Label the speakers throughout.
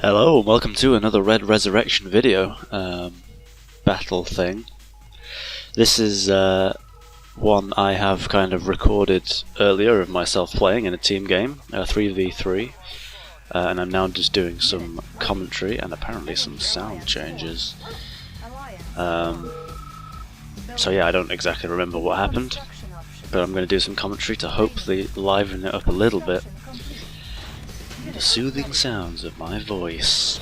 Speaker 1: Hello and welcome to another Red Resurrection video battle thing. This is one I have kind of recorded earlier of myself playing in a team game, 3v3, and I'm now just doing some commentary and apparently some sound changes. So yeah, I don't exactly remember what happened, but I'm going to do some commentary to hopefully liven it up a little bit. The soothing sounds of my voice.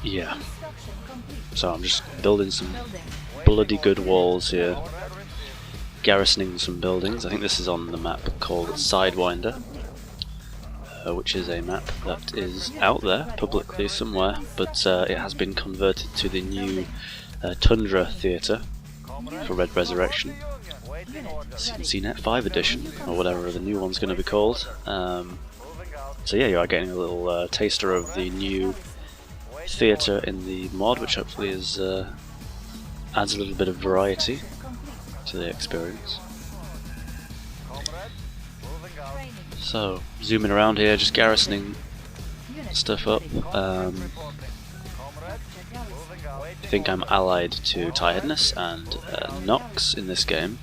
Speaker 1: Yeah. So I'm just building some bloody good walls here. Garrisoning some buildings. I think this is on the map called Sidewinder, which is a map that is out there publicly somewhere, but it has been converted to the new Tundra Theatre for Red Resurrection. CNET 5 edition, or whatever the new one's going to be called. So yeah, you are getting a little taster of the new theatre in the mod, which hopefully is adds a little bit of variety to the experience. So, zooming around here, just garrisoning stuff up. I think I'm allied to Tyhednus and Nox in this game.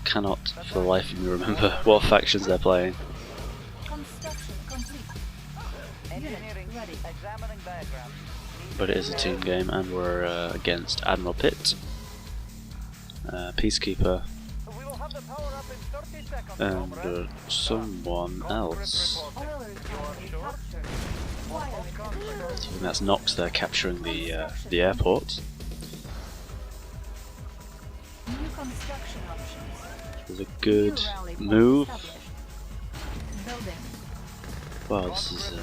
Speaker 1: Cannot for the life of me remember what factions they're playing. But it is a team game and we're against Admiral Pit, Peacekeeper, and someone else. I think that's Nox there capturing the airport. This is a good move. Wow, this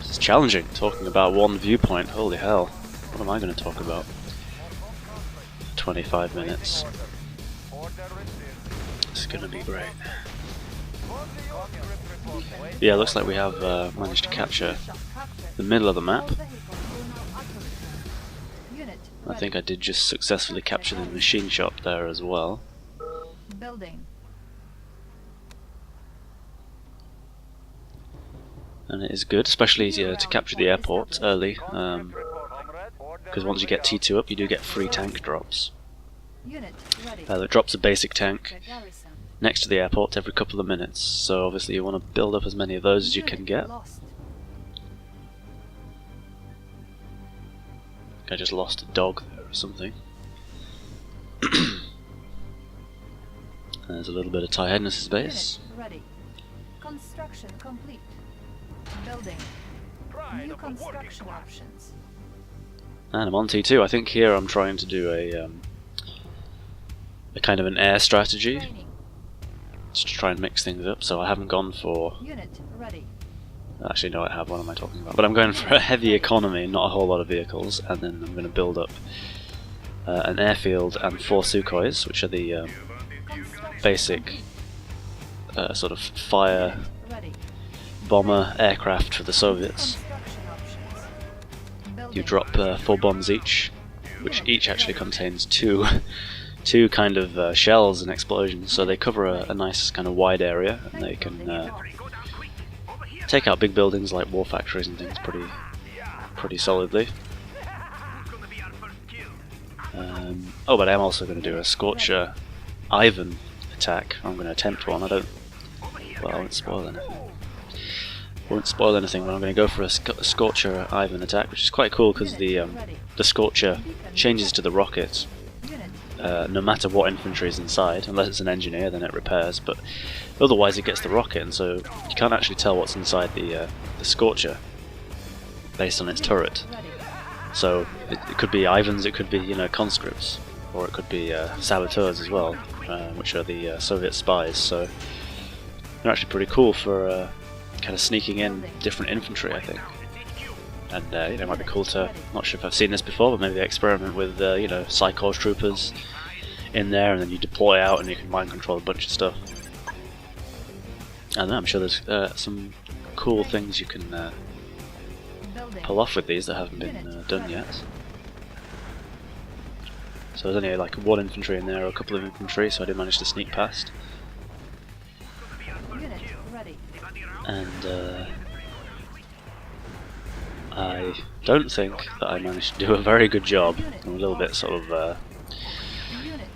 Speaker 1: is challenging, talking about one viewpoint. Holy hell, what am I going to talk about? 25 minutes. It's going to be great. Yeah, looks like we have managed to capture the middle of the map. I think I did just successfully capture the machine shop there as well. And it is good, especially to capture the airport early, because once you get T2 up you do get free tank drops. It drops a basic tank next to the airport every couple of minutes, so obviously you want to build up as many of those as you can get. I just lost a dog there or something. There's a little bit of Tyhednus' base.
Speaker 2: Construction complete. Building. New construction options.
Speaker 1: And I'm on T2. I think here I'm trying to do a kind of an air strategy, just to try and mix things up. So I haven't gone for.
Speaker 2: Unit ready.
Speaker 1: Actually, no, I have. What am I talking about? But I'm going for a heavy economy, not a whole lot of vehicles, and then I'm going to build up an airfield and 4 Sukhois, which are the basic sort of fire bomber aircraft for the Soviets. You drop 4 bombs each, which each actually contains two kind of shells and explosions, so they cover a nice kind of wide area, and they can take out big buildings like war factories and things pretty solidly. Oh, but I'm also going to do a Scorcher Ivan attack. I'm going to attempt one. Well, I won't spoil anything. But I'm going to go for a Scorcher Ivan attack, which is quite cool because the Scorcher changes to the rocket no matter what infantry is inside, unless it's an engineer, then it repairs, but otherwise it gets the rocket, and so you can't actually tell what's inside the Scorcher based on its turret. So it could be Ivans, it could be conscripts, or it could be saboteurs as well, which are the Soviet spies. So they're actually pretty cool for kind of sneaking in different infantry, I think. And it might be cool to, not sure if I've seen this before, but maybe experiment with Psychos troopers in there, and then you deploy out and you can mind control a bunch of stuff. And I'm sure there's some cool things you can pull off with these that haven't been done yet. So there's only like 1 infantry in there, or a couple of infantry, so I did manage to sneak past. and I don't think that I managed to do a very good job. I'm a little bit sort of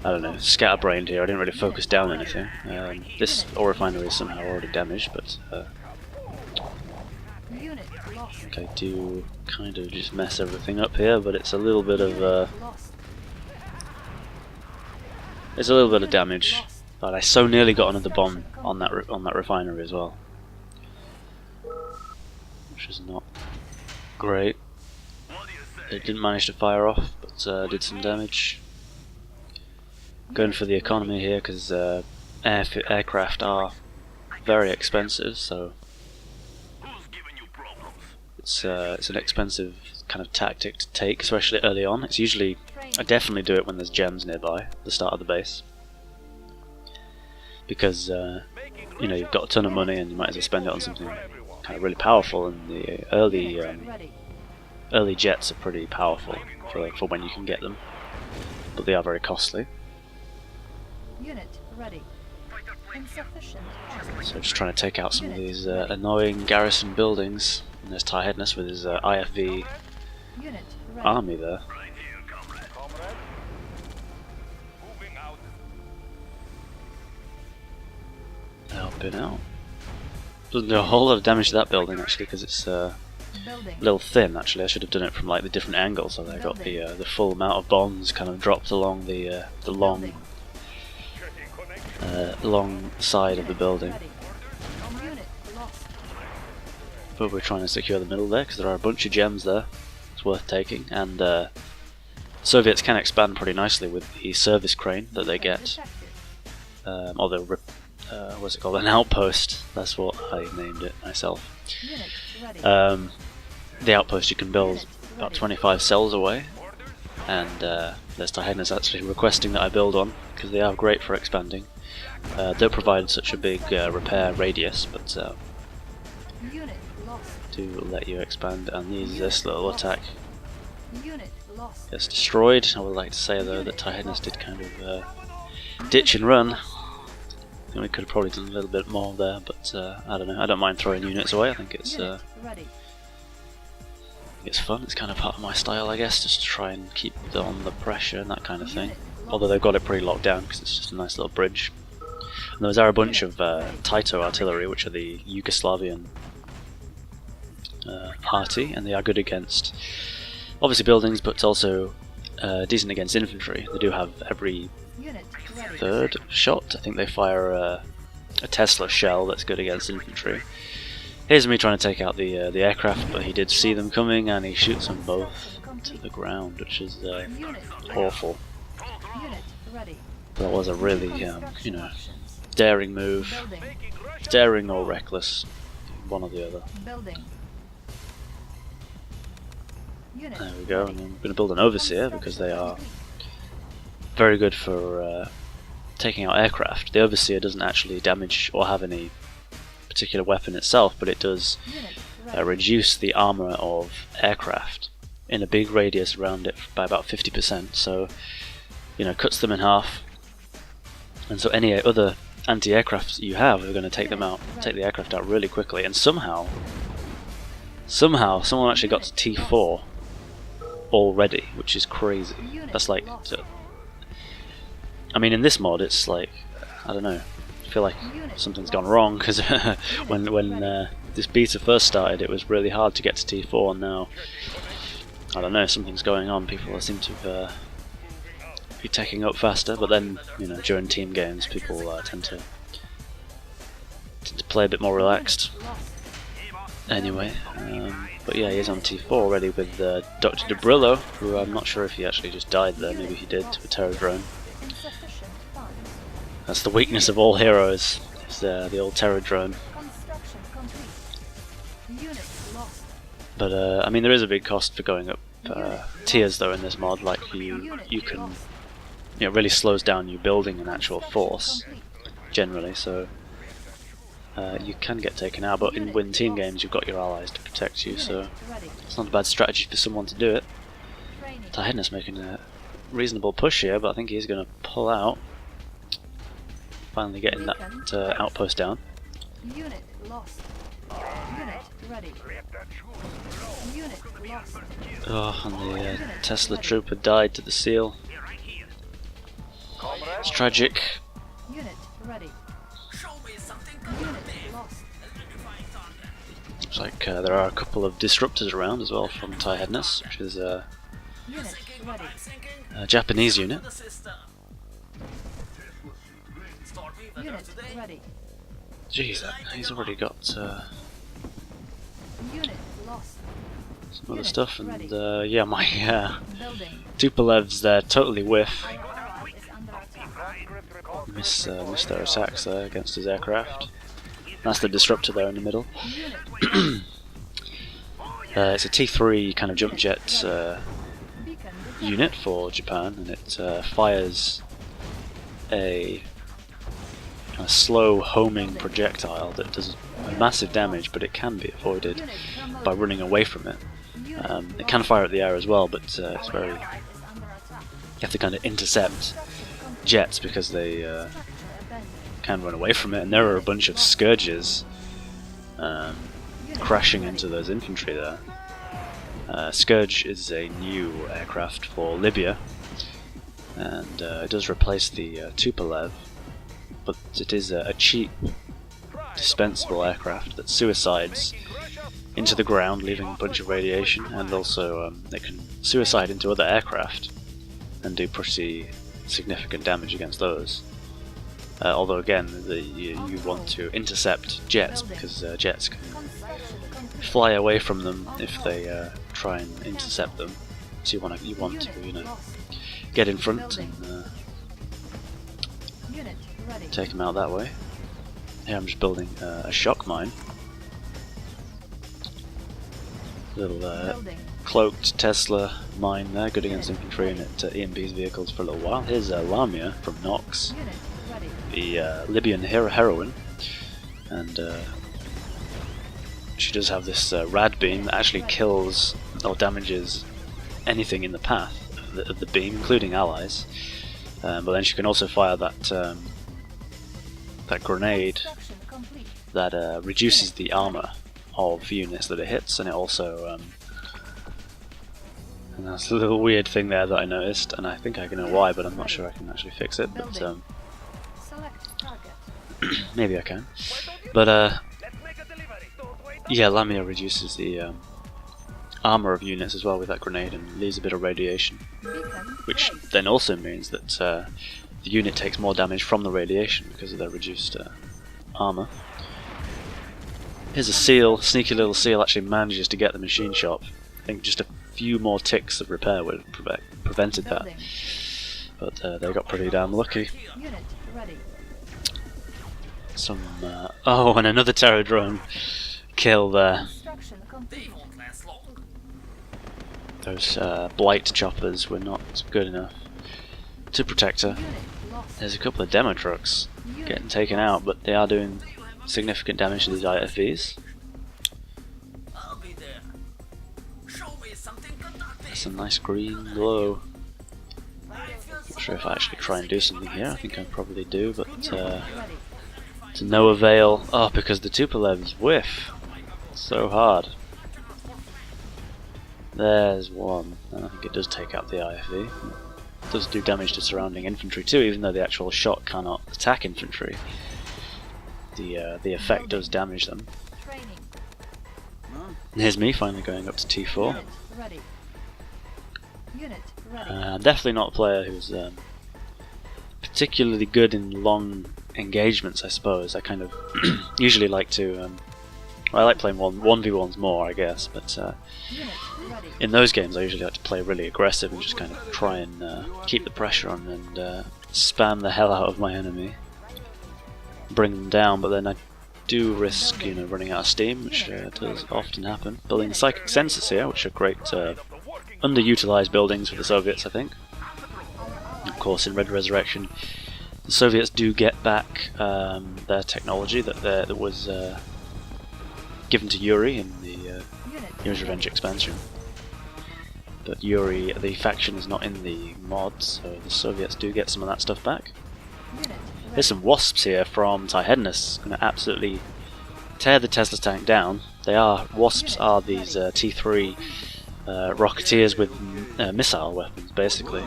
Speaker 1: I don't know, scatterbrained here. I didn't really focus down anything. This ore refinery is somehow already damaged, but I think I do kind of just mess everything up here. But it's a little bit of damage. But I so nearly got another bomb on that refinery as well, which is not great. It didn't manage to fire off, but did some damage. Going for the economy here because aircraft are very expensive, so it's an expensive kind of tactic to take, especially early on. It's usually, I definitely do it when there's gems nearby, the start of the base, because you know, you've got a ton of money and you might as well spend it on something kind of really powerful. And the early jets are pretty powerful for when you can get them, but they are very costly.
Speaker 2: Unit ready. Insufficient.
Speaker 1: So just trying to take out some of these annoying garrison buildings. And there's Tyhednus with his IFV army there. Helping out. Doesn't do a whole lot of damage to that building actually, because it's a little thin. Actually, I should have done it from like the different angles, so I got the full amount of bombs kind of dropped along the long side of the building. But we're trying to secure the middle there because there are a bunch of gems there. It's worth taking, and Soviets can expand pretty nicely with the service crane that they get, or the what's it called, an outpost. That's what I named it myself. The outpost you can build about 25 cells away, and there's Tyhednus actually requesting that I build one because they are great for expanding. Don't provide such a big repair radius, but do let you expand. And this little attack gets destroyed. I would like to say though that Tyhednus did kind of ditch and run. I think we could have probably done a little bit more there, but I don't know. I don't mind throwing units away. I think it's fun. It's kind of part of my style, I guess, just to try and keep on the pressure and that kind of thing. Although they've got it pretty locked down because it's just a nice little bridge. And those are a bunch of Tito artillery, which are the Yugoslavian party, and they are good against obviously buildings, but also decent against infantry. They do have every third shot, I think they fire a Tesla shell that's good against infantry. Here's me trying to take out the aircraft, but he did see them coming and he shoots them both to the ground, which is awful. That was a really, you know, daring move. Daring or reckless, one or the other. There we go, and I'm going to build an overseer because they are very good for taking out aircraft. The overseer doesn't actually damage or have any particular weapon itself, but it does reduce the armor of aircraft in a big radius around it by about 50%, so you know, cuts them in half, and so any other anti-aircraft you have are going to take them out, take the aircraft out really quickly. And somehow someone actually got to T4 already, which is crazy. That's like, I mean, in this mod it's like, I don't know, I feel like something's gone wrong, because when this beta first started it was really hard to get to T4, and now I don't know, something's going on. People seem to be taking up faster, but then, you know, during team games people tend to play a bit more relaxed anyway. But yeah, he's on T4 already with Dr. Debrillo, who I'm not sure if he actually just died there, maybe he did, to a terror drone. That's the weakness of all heroes, is the old terror drone. But I mean, there is a big cost for going up tiers though in this mod. Like you can, you know, it really slows down you building an actual force generally, so you can get taken out, but in win team games you've got your allies to protect you, so it's not a bad strategy for someone to do it. Tyhednus making a reasonable push here, but I think he's going to pull out. Finally getting that outpost down.
Speaker 2: lost. Unit ready. Unit lost.
Speaker 1: Oh, and the Tesla trooper died to the seal. It's tragic.
Speaker 2: Unit ready. Unit lost.
Speaker 1: Looks like there are a couple of disruptors around as well from Tyhednus, which is
Speaker 2: Unit ready.
Speaker 1: a Japanese unit.
Speaker 2: Unit ready.
Speaker 1: Jeez, he's already got
Speaker 2: Unit lost.
Speaker 1: some other stuff, and yeah, my
Speaker 2: Building.
Speaker 1: Tupolevs there totally whiff.
Speaker 2: Our ally is under attack.
Speaker 1: Miss their attacks there against his aircraft. That's the disruptor there in the middle.
Speaker 2: Unit
Speaker 1: It's a T3 kind of jump jet
Speaker 2: beacon
Speaker 1: unit for Japan, and it fires a slow homing projectile that does massive damage, but it can be avoided by running away from it. It can fire at the air as well, but it's very. You have to kind of intercept jets because they can run away from it, and there are a bunch of scourges crashing into those infantry there. Scourge is a new aircraft for Libya, and it does replace the Tupolev, but it is a cheap, dispensable aircraft that suicides into the ground, leaving a bunch of radiation, and also it can suicide into other aircraft and do pretty significant damage against those. Although again, you want to intercept jets, because jets can fly away from them if they try and intercept them. So you want to get in front and take them out that way. Here I'm just building a shock mine. Little cloaked Tesla mine there, good against infantry and at EMB's vehicles for a little while. Here's Lamia from Nox, the Libyan heroine, and she does have this rad beam that actually kills or damages anything in the path of the beam, including allies. But then she can also fire that that grenade that reduces the armor of units that it hits, and it also and that's a little weird thing there that I noticed, and I think I know why, but I'm not sure I can actually fix it. But maybe I can. But yeah, Lamia reduces the armor of units as well with that grenade and leaves a bit of radiation, which then also means that the unit takes more damage from the radiation because of their reduced armor. Here's a seal, sneaky little seal, actually manages to get the machine shop. I think just a few more ticks of repair would have prevented that, but they got pretty damn lucky. Some oh, and another terror drone kill there. Those blight choppers were not good enough to protect her. There's a couple of demo trucks getting taken out, but they are doing significant damage to these IFVs. That's a nice green glow. Not sure if I actually try and do something here. I think I probably do, but to no avail. Oh, because the Tupolevs whiff so hard. There's one, and I think it does take out the IFV. It does do damage to surrounding infantry too, even though the actual shot cannot attack infantry. The effect does damage them. And here's me finally going up to T4. I'm definitely not a player who's particularly good in long engagements, I suppose. I kind of usually like to well, I like playing 1v1s more, I guess, but in those games I usually like to play really aggressive and just kind of try and keep the pressure on and spam the hell out of my enemy, bring them down, but then I do risk, running out of steam, which does often happen. Building psychic sensors here, which are great underutilized buildings for the Soviets, I think. Of course, in Red Resurrection, the Soviets do get back their technology that was given to Yuri in the Yuri's Revenge expansion. But Yuri, the faction, is not in the mod, so the Soviets do get some of that stuff back. There's some wasps here from Tyhednus, going to absolutely tear the Tesla tank down. Wasps are these T3 rocketeers with missile weapons, basically.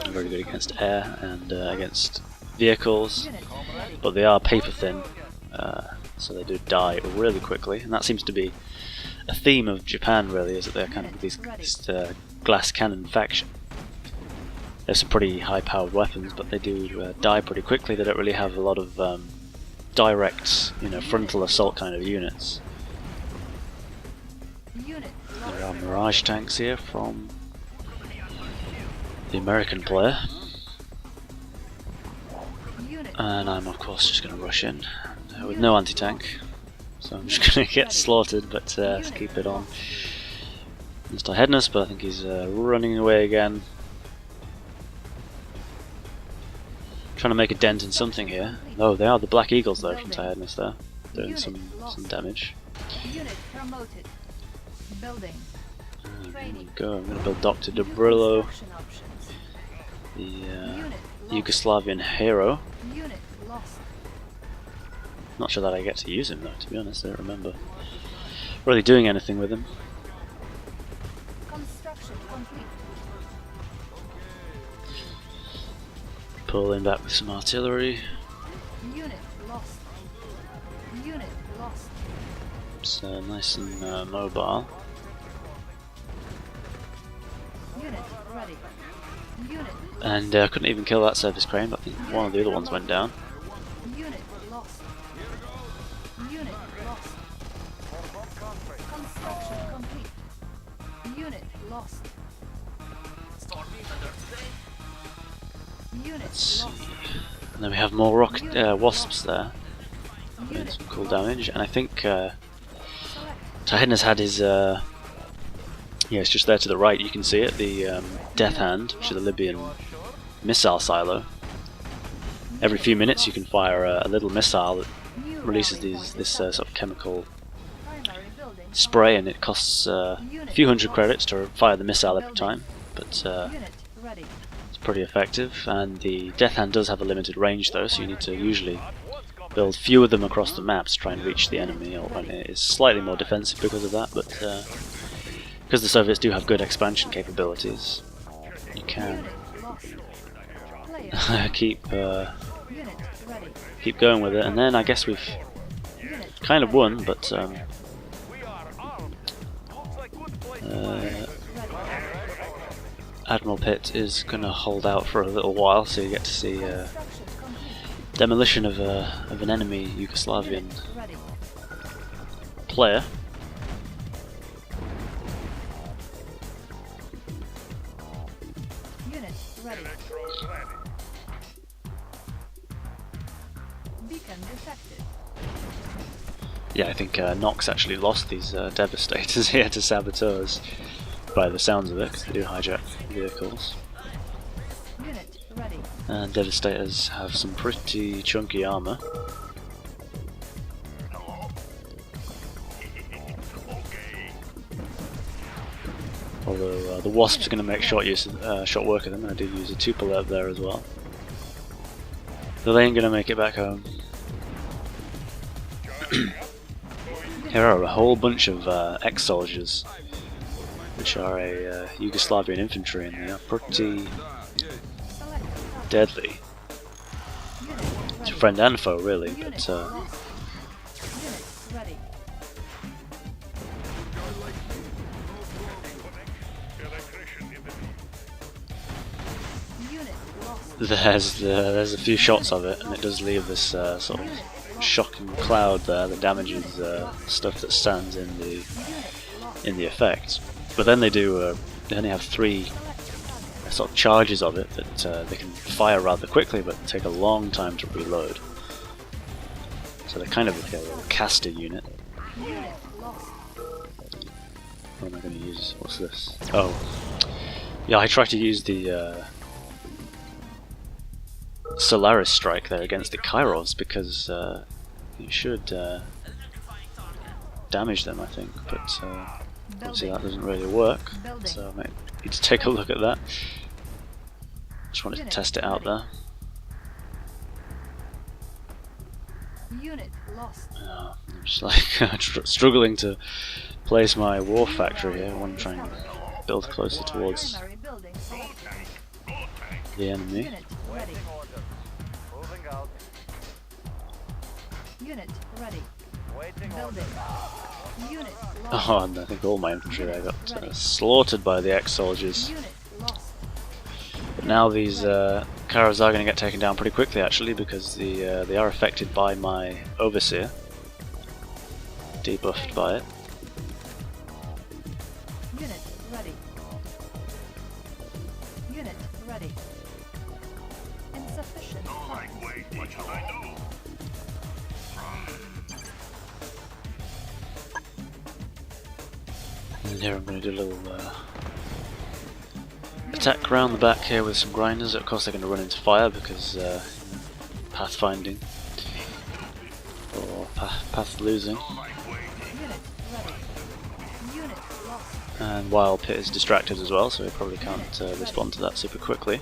Speaker 1: Very good against air and against vehicles, but they are paper thin, so they do die really quickly, and that seems to be a theme of Japan, really, is that they're kind of this glass cannon faction. There's some pretty high-powered weapons, but they do die pretty quickly. They don't really have a lot of direct, frontal assault kind of units. There are Mirage tanks here from the American player, and I'm of course just going to rush in with no anti-tank, so I'm just going to get slaughtered, but let's keep it on. There's Tyhednus, but I think he's running away again. Trying to make a dent in something here. Oh, they are the Black Eagles though from Tyhednus there, doing some damage. There we go. I'm going to build Dr. Dobrillo, the Yugoslavian hero. Not sure that I get to use him though, to be honest. I don't remember really doing anything with him. Pulling back with some artillery. It's nice and mobile. And couldn't even kill that surface crane, but I think one of the other ones went down. Let's see. And then we have more wasps there, doing some cool damage. And I think Tyhednus had his it's just there to the right, you can see it, the Death Hand, which is the Libyan missile silo. Every few minutes you can fire a little missile that releases this sort of chemical spray, and it costs a few hundred credits to fire the missile every time, but it's pretty effective. And the Death Hand does have a limited range though, so you need to usually build few of them across the map to try and reach the enemy, and it is slightly more defensive because of that, but because the Soviets do have good expansion capabilities, you can keep going with it. And then I guess we've kind of won, but Admiral Pit is going to hold out for a little while, so you get to see demolition of an enemy Yugoslavian player. Yeah, I think Nox actually lost these Devastators here to Saboteurs, by the sounds of it, because they do hijack vehicles. And Devastators have some pretty chunky armor. Although the Wasps are going to make short work of them, and I did use a Tupolev there as well. Though they ain't going to make it back home. Here are a whole bunch of ex-soldiers, which are a Yugoslavian infantry, and they are pretty deadly. It's friend and foe, really, but there's a few shots of it, and it does leave this sort of shocking cloud there that damages stuff that stands in the effect. But then they only have 3 sort of charges of it that they can fire rather quickly, but take a long time to reload. So they're kind of like a little caster unit. What am I going to use? What's this? Oh, yeah, I tried to use the Solaris strike there against the Kairos, because it should damage them, I think, but obviously that doesn't really work, so I might need to take a look at that. Just wanted to test it out there.
Speaker 2: Unit lost.
Speaker 1: I'm just like struggling to place my war factory here. I want to try and build closer towards
Speaker 2: Primary building selected.
Speaker 1: the enemy.
Speaker 2: Unit ready.
Speaker 3: Moving out.
Speaker 2: Unit ready.
Speaker 3: Waiting
Speaker 2: Building. Unit lost.
Speaker 1: Oh, and I think all my infantry there got slaughtered by the ex-soldiers.
Speaker 2: Unit lost.
Speaker 1: But now these Karas are going to get taken down pretty quickly, actually, because they are affected by my overseer. Debuffed by it.
Speaker 2: Unit ready. Unit ready. Insufficient.
Speaker 4: What shall I do?
Speaker 1: And here I'm going to do a little attack around the back here with some grinders. Of course they're going to run into fire because pathfinding or path losing.
Speaker 2: Unit ready. Unit lost.
Speaker 1: And while Pit is distracted as well, so he probably can't respond to that super quickly.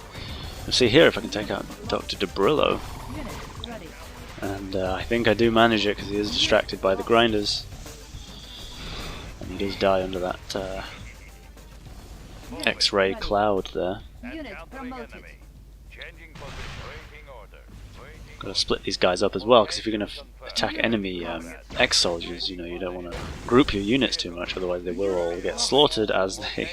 Speaker 1: We'll see here if I can take out Dr. DeBrillo.
Speaker 2: Unit ready.
Speaker 1: And I think I do manage it because he is distracted by the grinders. And he does die under that X-ray cloud there.
Speaker 2: Unit promoted.
Speaker 3: Changing position. Waiting order. Waiting.
Speaker 1: Got to split these guys up as well, because if you're going to attack enemy ex-soldiers, you know, you don't want to group your units too much, otherwise they will all get slaughtered, as they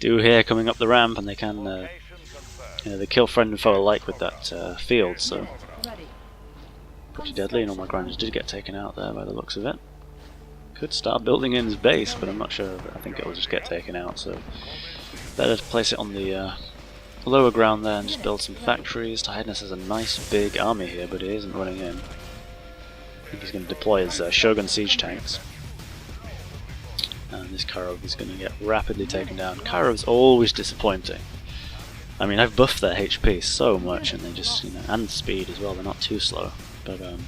Speaker 1: do here coming up the ramp, and they can, you know, they kill friend and foe alike with that field, so
Speaker 2: Ready.
Speaker 1: pretty deadly, and all my grinders did get taken out there by the looks of it. Could start building in his base, but I'm not sure. I think it will just get taken out, so better to place it on the lower ground there and just build some factories. Tyhednus has a nice big army here, but he isn't running in. I think he's going to deploy his Shogun siege tanks. And this Karov is going to get rapidly taken down. Karov's always disappointing. I mean, I've buffed their HP so much, and they just, you know, and speed as well. They're not too slow, but
Speaker 2: Select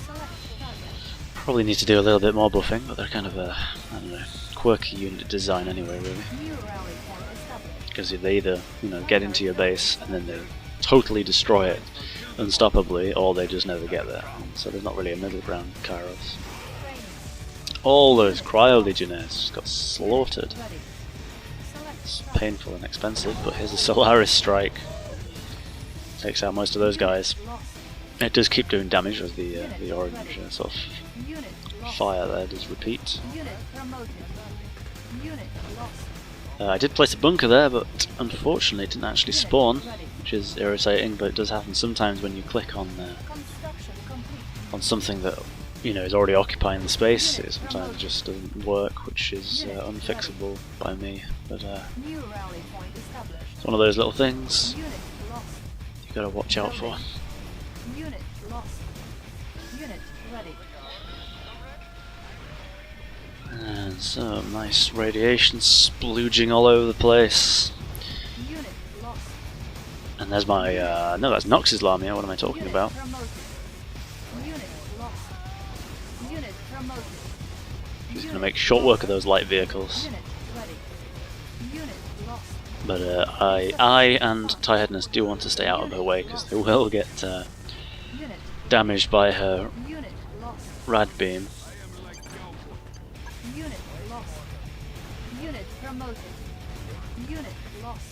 Speaker 2: target.
Speaker 1: probably need to do a little bit more buffing. But they're kind of a, I don't know, quirky unit design anyway, really.
Speaker 2: New rally point established.
Speaker 1: Because they either, you know, get into your base and then they totally destroy it unstoppably, or they just never get there. So there's not really a middle ground with Karos.
Speaker 2: Training.
Speaker 1: All those cryo-legionnaires just got slaughtered.
Speaker 2: Ready. Select
Speaker 1: It's
Speaker 2: target.
Speaker 1: painful and expensive, but here's the Solaris strike. Takes out most of those guys.
Speaker 2: Lost.
Speaker 1: It does keep doing damage as the orange sort of
Speaker 2: Unit lost.
Speaker 1: fire there does repeat.
Speaker 2: Unit promoted. Unit lost.
Speaker 1: I did place a bunker there, but unfortunately it didn't actually spawn,
Speaker 2: Ready.
Speaker 1: which is irritating, but it does happen sometimes when you click on
Speaker 2: Construction complete.
Speaker 1: on something that, you know, is already occupying the space. It sometimes just doesn't work, which is unfixable by me. But
Speaker 2: New rally point established.
Speaker 1: it's one of those little things
Speaker 2: Unit lost.
Speaker 1: you gotta watch out for.
Speaker 2: Unit lost. Unit ready.
Speaker 1: And so, nice radiation splooging all over the place.
Speaker 2: Unit lost.
Speaker 1: And there's my, no, that's Nox's Lamia, what am I talking
Speaker 2: Unit
Speaker 1: about?
Speaker 2: promoted. Unit lost. Unit promoted.
Speaker 1: She's gonna make short work of those light vehicles.
Speaker 2: Unit ready. Unit lost.
Speaker 1: But I and Tyhednus do want to stay out of her way, because they will get
Speaker 2: Unit.
Speaker 1: damaged by her
Speaker 2: Unit lost.
Speaker 1: rad beam.
Speaker 2: Unit lost. Unit promoted. Unit lost.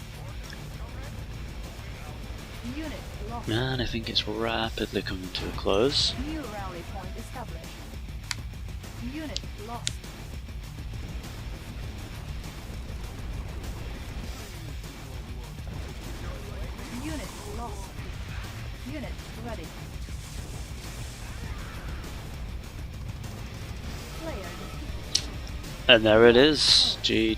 Speaker 2: Unit lost.
Speaker 1: And I think it's rapidly coming to a close.
Speaker 2: New rally point established. Unit lost. Unit lost. Unit ready. Player defeated.
Speaker 1: And there it is. G.